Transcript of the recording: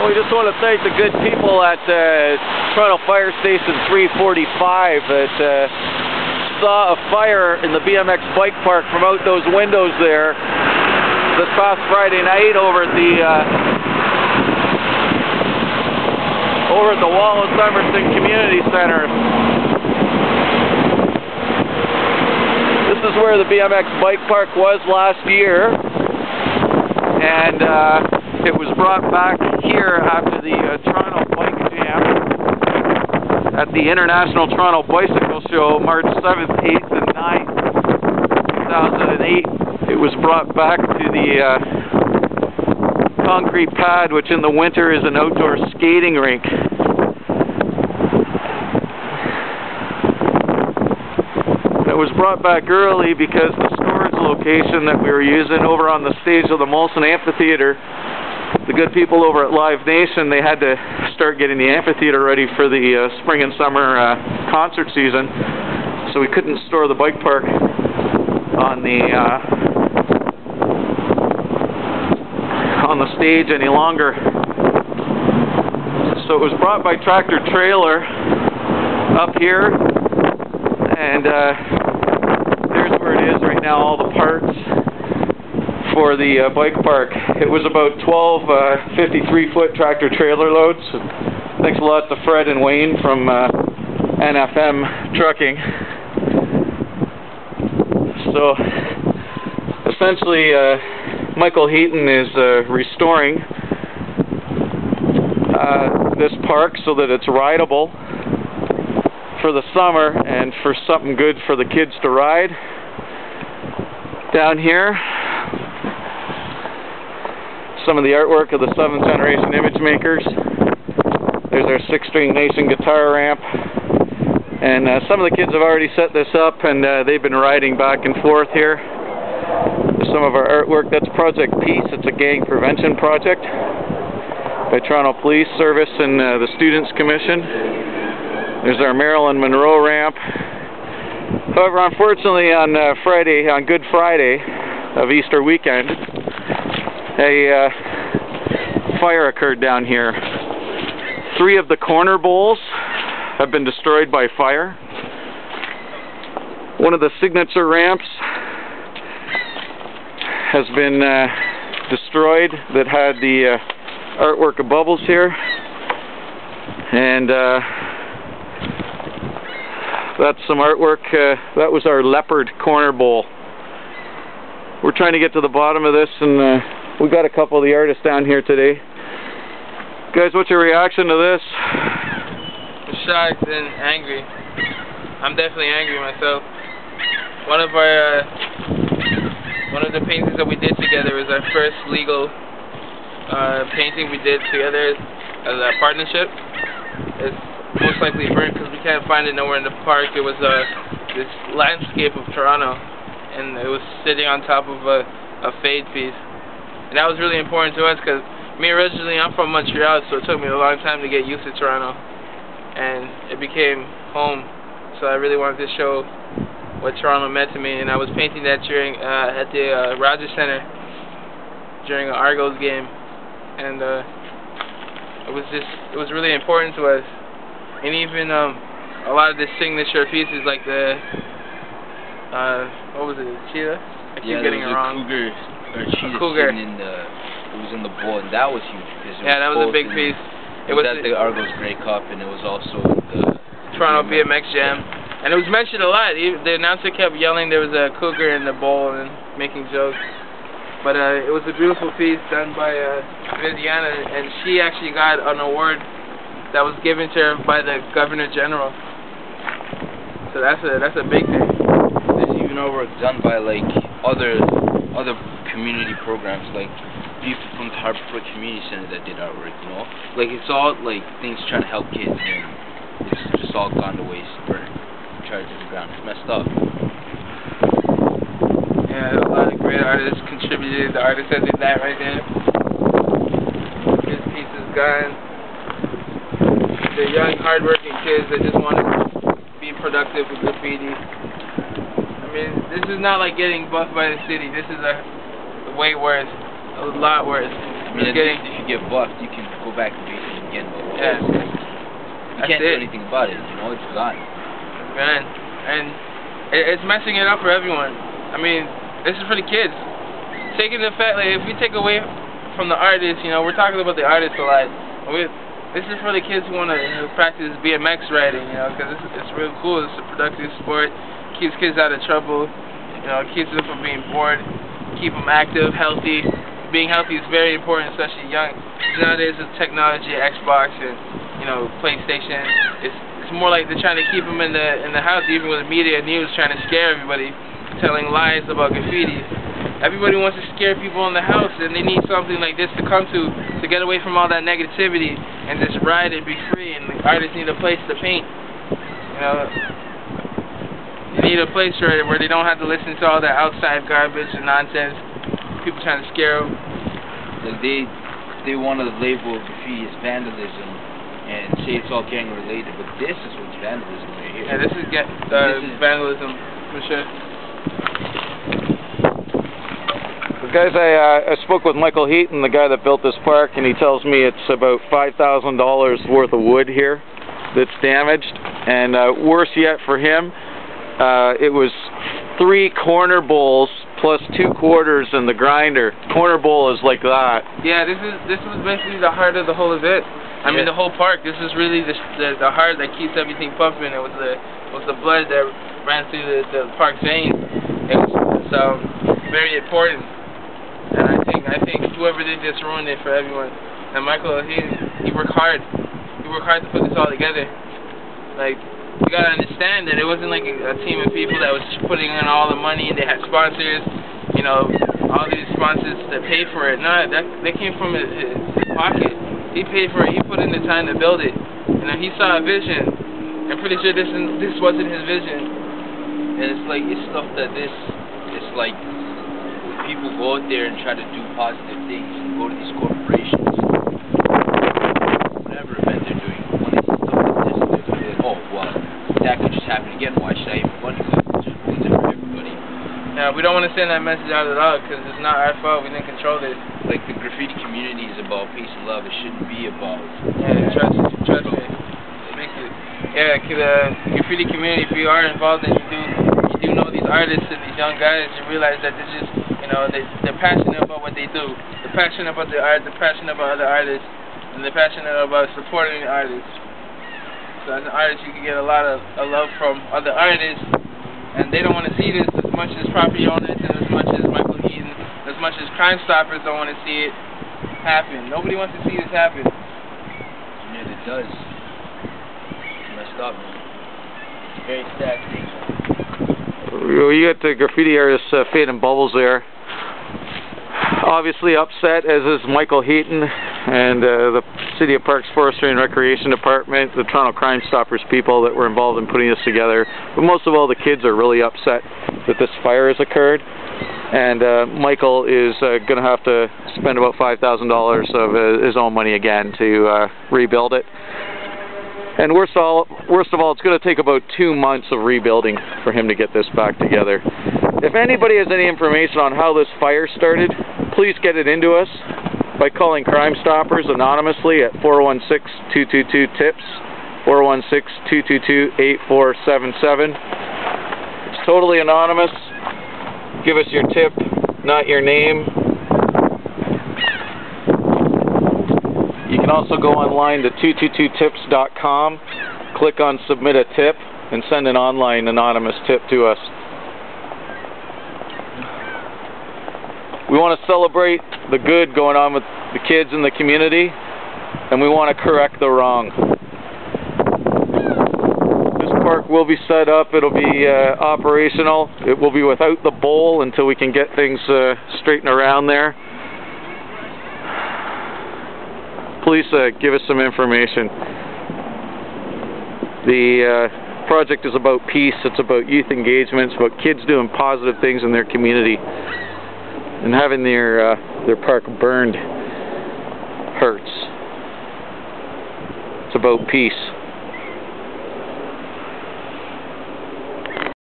Well, we just want to thank the good people at Toronto Fire Station 345 that saw a fire in the BMX bike park from out those windows there this past Friday night over at the Wallace Emerson Community Center. This is where the BMX bike park was last year, and it was brought back here after the Toronto Bike Jam at the International Toronto Bicycle Show, March 7th, 8th, and 9th, 2008. It was brought back to the concrete pad, which in the winter is an outdoor skating rink. It was brought back early because the storage location that we were using over on the stage of the Molson Amphitheater, the good people over at Live Nation, they had to start getting the amphitheater ready for the spring and summer concert season, so we couldn't store the bike park on the stage any longer. So it was brought by tractor trailer up here, and there's where it is right now, all the parts for the bike park. It was about 12 53-foot tractor trailer loads. Thanks a lot to Fred and Wayne from NFM Trucking. So essentially Michael Heaton is restoring this park so that it's rideable for the summer and for something good for the kids to ride. Down here, some of the artwork of the 7th generation image makers. There's our 6-string Nation guitar ramp, and some of the kids have already set this up, and they've been riding back and forth here. There's some of our artwork. That's Project Peace. It's a gang prevention project by Toronto Police Service and the Students' Commission. There's our Marilyn Monroe ramp. However, unfortunately, on Good Friday of Easter weekend, a fire occurred down here. 3 of the corner bowls have been destroyed by fire. One of the signature ramps has been destroyed that had the artwork of bubbles here, and that's some artwork. That was our leopard corner bowl. We're trying to get to the bottom of this, and we got a couple of the artists down here today. Guys, what's your reaction to this? I'm shocked and angry. I'm definitely angry myself. One of the paintings that we did together was our first legal painting we did together as a partnership. It's most likely burnt because we can't find it nowhere in the park. It was this landscape of Toronto, and it was sitting on top of a fade piece. And that was really important to us because originally I'm from Montreal, so it took me a long time to get used to Toronto, and it became home. So I really wanted to show what Toronto meant to me, and I was painting that during at the Rogers Center during an Argos game, and it was really important to us. And even a lot of the signature pieces, like the what was it, cheetah? I keep getting it wrong. Cougar sitting it was in the bowl, and that was huge. Yeah, that was a big piece. It was at the Argos Grey Cup, and it was also the Toronto BMX Jam. And it was mentioned a lot. The announcer kept yelling there was a cougar in the bowl and making jokes. But it was a beautiful piece done by Viviana, and she actually got an award that was given to her by the Governor General. So that's a big thing. There's even work done by like other community programs, like people from the Harbour Community Center that did artwork, you know? Like, it's all like things trying to help kids, and it's just all gone to waste, burned, charged to the ground. It's messed up. Yeah, a lot of great artists contributed. The artist that did that right there, his piece is gone. The young, hardworking kids that just want to be productive with graffiti. I mean, this is not like getting buffed by the city. This is way worse. A lot worse. I mean, you get buffed, you can go back to basics again. But Yeah. you can't do anything about it. You know, it's gone. It's gone, and it's messing it up for everyone. I mean, this is for the kids. Taking the fact, like, if we take away from the artists, you know, we're talking about the artists a lot. This is for the kids who want to practice BMX riding, you know, because it's real cool. It's a productive sport. Keeps kids out of trouble. You know, keeps them from being bored. Keep them active, healthy. Being healthy is very important, especially young. Nowadays with technology, Xbox and, you know, PlayStation, it's more like they're trying to keep them in the house, even with the media news trying to scare everybody, telling lies about graffiti. Everybody wants to scare people in the house, and they need something like this to come to get away from all that negativity and just ride and be free. And the artists need a place to paint. You know, they need a place where they don't have to listen to all that outside garbage and nonsense. People trying to scare them. Like they want to label graffiti as vandalism and say it's all gang related, but this is what's vandalism right here. Yeah, this is vandalism for sure. Guys, I spoke with Michael Heaton, the guy that built this park, and he tells me it's about $5,000 worth of wood here that's damaged. And worse yet for him, it was 3 corner bowls plus 2 quarters in the grinder. Corner bowl is like that. Yeah, this was basically the heart of the whole event. I mean, the whole park. This is really the heart that keeps everything pumping. It was the blood that ran through the park's veins. It was very important. And I think whoever did this ruined it for everyone. And Michael, he worked hard. He worked hard to put this all together. Like, you gotta understand that it wasn't like a team of people that was putting in all the money. They had sponsors, you know, all these sponsors that paid for it. No, that came from his pocket. He paid for it. He put in the time to build it. You know, he saw a vision. I'm pretty sure this wasn't his vision. And it's like, it's stuff that it's like, people go out there and try to do positive things and go to these corporations, whatever event they're doing, when they see stuff like this, they're going to be like, oh, well, that could just happen again, why should I even run it? It just ruins it for everybody. Yeah, we don't want to send that message out at all, because it's not our fault, we didn't control this. Like, the graffiti community is about peace and love, it shouldn't be about... Yeah, trust me. Thank you. Yeah, the graffiti community, if you are involved and you do know these artists and these young guys, you realize that this is, you know, they're passionate about what they do. They're passionate about the art, they're passionate about other artists, and they're passionate about supporting the artists. So as an artist, you can get a lot of love from other artists, and they don't want to see this as much as property owners and as much as Michael Heaton, as much as Crime Stoppers don't want to see it happen. Nobody wants to see this happen. And it does. It's messed up, man. It's a very sad thing. You got the graffiti artist Fade and Bubbles there. Obviously upset, as is Michael Heaton and the City of Parks, Forestry and Recreation Department, the Toronto Crime Stoppers people that were involved in putting this together. But most of all, the kids are really upset that this fire has occurred. And Michael is going to have to spend about $5,000 of his own money again to rebuild it. And worst of all, it's going to take about 2 months of rebuilding for him to get this back together. If anybody has any information on how this fire started, please get it into us by calling Crime Stoppers anonymously at 416-222-TIPS, 416-222-8477. It's totally anonymous. Give us your tip, not your name. You can also go online to 222tips.com, click on Submit a Tip, and send an online anonymous tip to us. We want to celebrate the good going on with the kids in the community, and we want to correct the wrong. This park will be set up, it'll be operational, it will be without the bowl until we can get things straightened around there. Please give us some information. The project is about peace, it's about youth engagement, it's about kids doing positive things in their community. And having their park burned hurts. It's about peace.